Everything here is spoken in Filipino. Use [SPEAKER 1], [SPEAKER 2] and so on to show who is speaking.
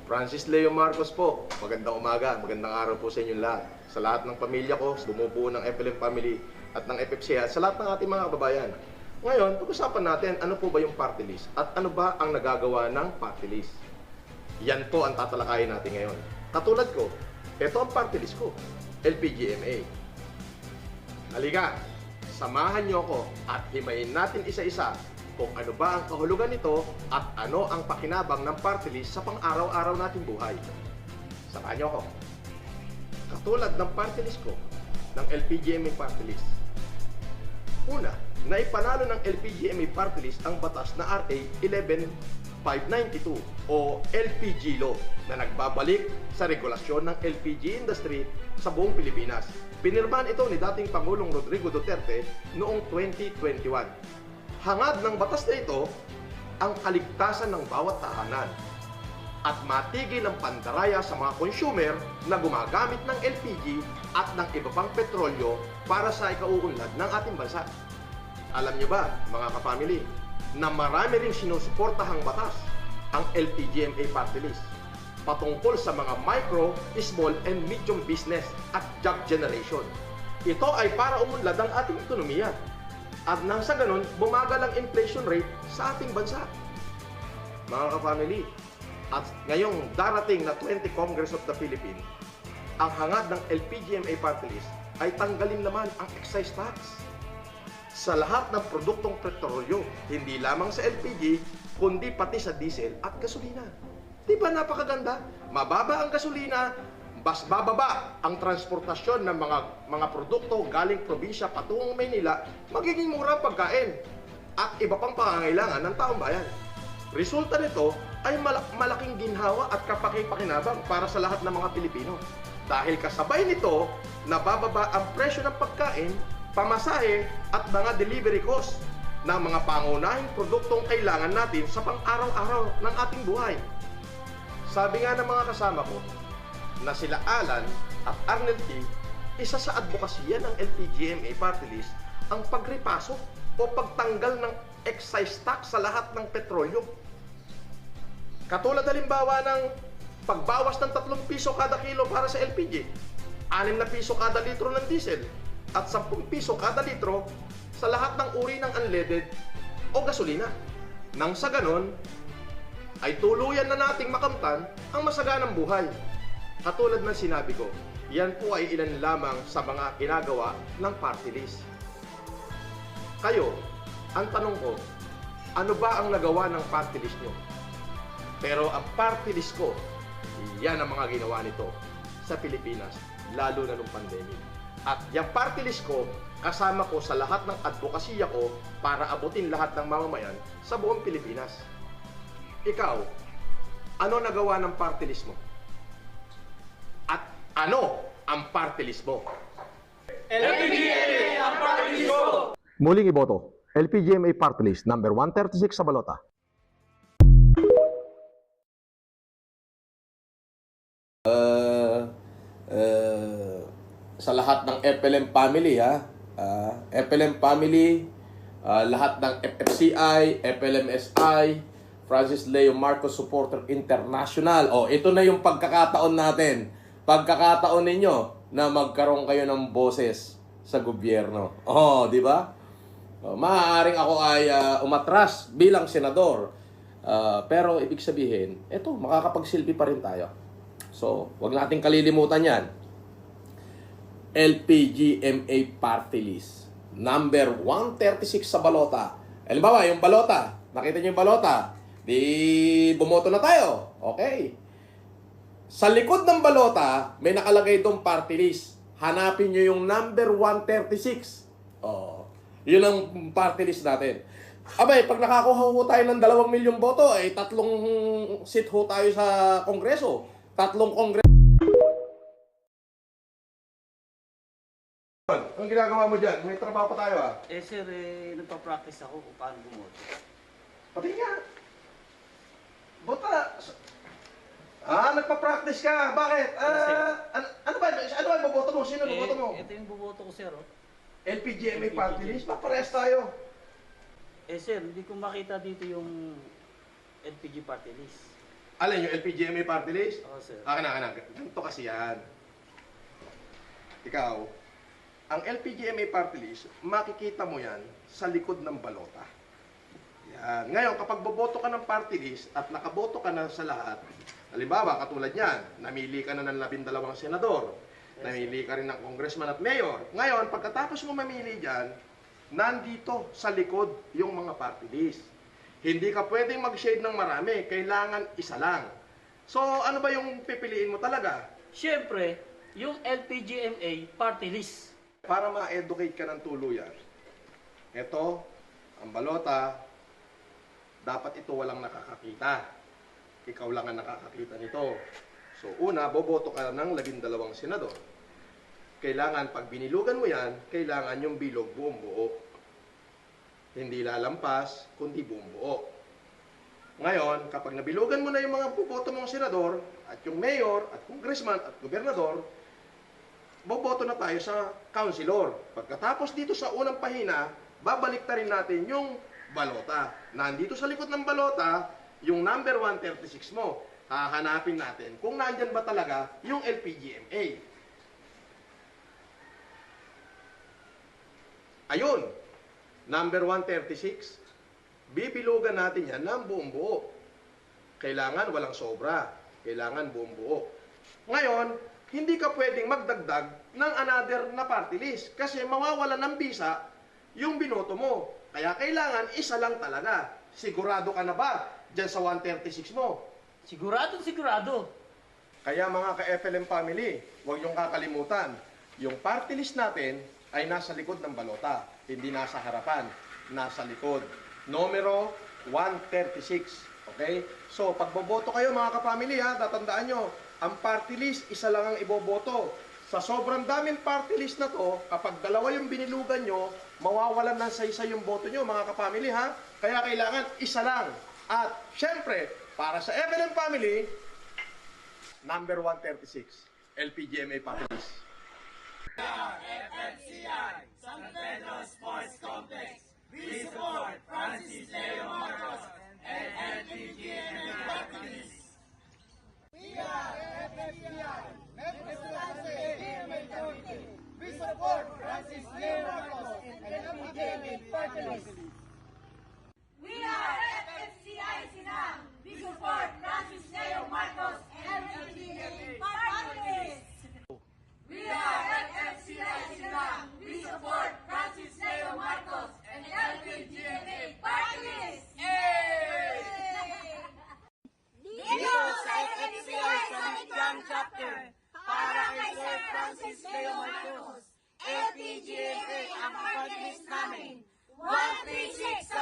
[SPEAKER 1] Francis Leo Marcos po, magandang umaga, magandang araw po sa inyong lahat. Sa lahat ng pamilya ko, bumubuo ng FLM family at ng FFC at sa lahat ng ating mga kababayan. Ngayon, pag-usapan natin ano po ba yung party list at ano ba ang nagagawa ng party list. Yan po ang tatalakayin natin ngayon. Katulad ko, ito ang party list ko, LPGMA. Halika, samahan niyo ako at himayin natin isa-isa kung ano ba ang kahulugan nito at ano ang pakinabang ng party list sa pang-araw-araw nating buhay. Samahan niyo ako. Katulad ng party list ko, ng LPGMA party list. Una, naipanalo ng LPGMA party list ang batas na RA 11592 o LPG Law na nagbabalik sa regulasyon ng LPG industry sa buong Pilipinas. Pinirmahan ito ni dating Pangulong Rodrigo Duterte noong 2021. Hangad ng batas na ito ang kaligtasan ng bawat tahanan at matigil ang pandaraya sa mga consumer na gumagamit ng LPG at ng iba pang petrolyo para sa ikauunlad ng ating bansa. Alam niyo ba, mga kapamilya, na marami ring sinusuportahang batas ang LPGMA party list patungkol sa mga micro, small, and medium business at job generation. Ito ay para umunlad ang ating ekonomiya at nang sa ganun, bumagal ang inflation rate sa ating bansa. Mga ka-family, at ngayong darating na 20 Congress of the Philippines, ang hangad ng LPGMA party list ay tanggalin naman ang excise tax sa lahat ng produktong petrolyo, hindi lamang sa LPG, kundi pati sa diesel at gasolina. Di ba napakaganda? Mababa ang gasolina, mas bababa ang transportasyon ng mga produkto galing probinsya patungong Maynila, magiging mura ang pagkain at iba pang pangangailangan ng taong bayan. Resulta nito ay malaking ginhawa at kapaki-pakinabang para sa lahat ng mga Pilipino. Dahil kasabay nito, nabababa ang presyo ng pagkain, pamasahe at mga delivery cost ng mga pangunahing produktong kailangan natin sa pang-araw-araw ng ating buhay. Sabi nga ng mga kasama ko, na sila Alan at Arnel T, isa sa advokasya ng LPGMA party list ang pagrepasok o pagtanggal ng excise tax sa lahat ng petrolyo. Katulad halimbawa ng pagbawas ng 3 piso kada kilo para sa LPG, 6 na piso kada litro ng diesel, at 10 piso kada litro sa lahat ng uri ng unleaded o gasolina. Nang sa ganon, ay tuluyan na nating makamtan ang masaganang buhay. Katulad ng sinabi ko, yan po ay ilan lamang sa mga ginagawa ng party list. Kayo, ang tanong ko, ano ba ang nagawa ng party list nyo? Pero ang party list ko, yan ang mga ginawa nito sa Pilipinas, lalo na nung pandemic. At yung party list ko, kasama ko sa lahat ng advokasya ko para abutin lahat ng mamamayan sa buong Pilipinas. Ikaw, ano nagawa ng party list mo? At ano ang party list mo?
[SPEAKER 2] LPGMA ang party list ko!
[SPEAKER 1] Muling iboto, LPGMA party list number 136 sa balota. Sa lahat ng FLM family, FLM family, lahat ng FFCI, FLMSI, Francis Leo Marcos Supporter International. Ito na yung pagkakataon natin. Pagkakataon ninyo na magkaroon kayo ng boses sa gobyerno. Di ba? Maaaring ako ay umatras bilang senador. Pero ibig sabihin, eto, makakapagsilbi pa rin tayo. So, wag nating kalilimutan yan. LPGMA party list. Number 136 sa balota. Halimbawa, yung balota. Nakita niyo yung balota? Di bumoto na tayo. Okay. Sa likod ng balota, may nakalagay itong party list. Hanapin nyo yung number 136. Yun ang party list natin. Abay, pag nakakuha ho tayo ng 2 milyong boto, ay 3 seat ho tayo sa Kongreso. 3 Kongreso. Anong ginagawa mo dyan? May trabaho pa tayo
[SPEAKER 2] Sir, nagpa-practice ako kung paano bumoto.
[SPEAKER 1] Pati nga. Bota. Nagpa-practice ka. Bakit? Ano ba yung boboto mo? Sino boboto mo?
[SPEAKER 2] Ito yung buboto ko, sir.
[SPEAKER 1] LPGMA party list? Paparehas tayo.
[SPEAKER 2] Sir, hindi ko makita dito yung LPG party list.
[SPEAKER 1] Alin, yung LPGMA party list?
[SPEAKER 2] Oo, sir.
[SPEAKER 1] Akin. Ganito kasi yan. Ikaw, ang LPGMA party list, makikita mo yan sa likod ng balota. Yan. Ngayon, kapag boboto ka ng party list at nakaboto ka na sa lahat, halimbawa, katulad yan, namili ka na ng 12 senador, namili ka rin ng congressman at mayor. Ngayon, pagkatapos mo mamili dyan, nandito sa likod yung mga party list. Hindi ka pwedeng mag-shade ng marami, kailangan isa lang. So, ano ba yung pipiliin mo talaga?
[SPEAKER 2] Siyempre, yung LPGMA party list.
[SPEAKER 1] Para ma-educate ka ng tuluyan, ito, ang balota, dapat ito walang nakakakita. Ikaw lang ang nakakakita nito. So, una, boboto ka ng 12 senador. Kailangan, pag binilugan mo yan, kailangan yung bilog buong buo. Hindi lalampas, kundi buong buo. Ngayon, kapag nabilugan mo na yung mga boboto mong senador, at yung mayor, at congressman, at gobernador, boboto na tayo sa councilor. Pagkatapos dito sa unang pahina, babalik ta rin natin yung balota. Nandito sa likod ng balota, yung number 136 mo. Hahanapin natin kung nandyan ba talaga yung LPGMA. Ayun, number 136. Bibilugan natin yan ng buong buo. Kailangan walang sobra. Kailangan buong buo. Ngayon, hindi ka pwedeng magdagdag ng another na party list kasi mawawalan ng bisa yung binoto mo. Kaya kailangan isa lang talaga. Sigurado ka na ba dyan sa 136 mo?
[SPEAKER 2] Sigurado.
[SPEAKER 1] Kaya mga ka-FLM family, huwag niyong kakalimutan, yung party list natin ay nasa likod ng balota, hindi nasa harapan, nasa likod. Numero 136. Okay? So, pag boboto kayo mga ka-family ha, tatandaan nyo, ang party list, isa lang ang iboboto. Sa sobrang daming party list na to, kapag dalawa yung binilugan nyo, mawawalan ng sa-isa yung boto nyo mga ka-family ha. Kaya kailangan isa lang. At, syempre, para sa FLM family, number 136, LPGMA party list.
[SPEAKER 3] We support Francis Leo Marcos and LPGMA party list.
[SPEAKER 4] We are FFCI Sinang. We support Francis Leo Marcos and LPGMA party list. We are FFCI Sinang. We support Francis Leo Marcos and LPGMA party list. Dito sa FFCI Sanitang Chapter, para kay Sir Francis Leo Marcos, LPGMA ang party list namin. 136 sa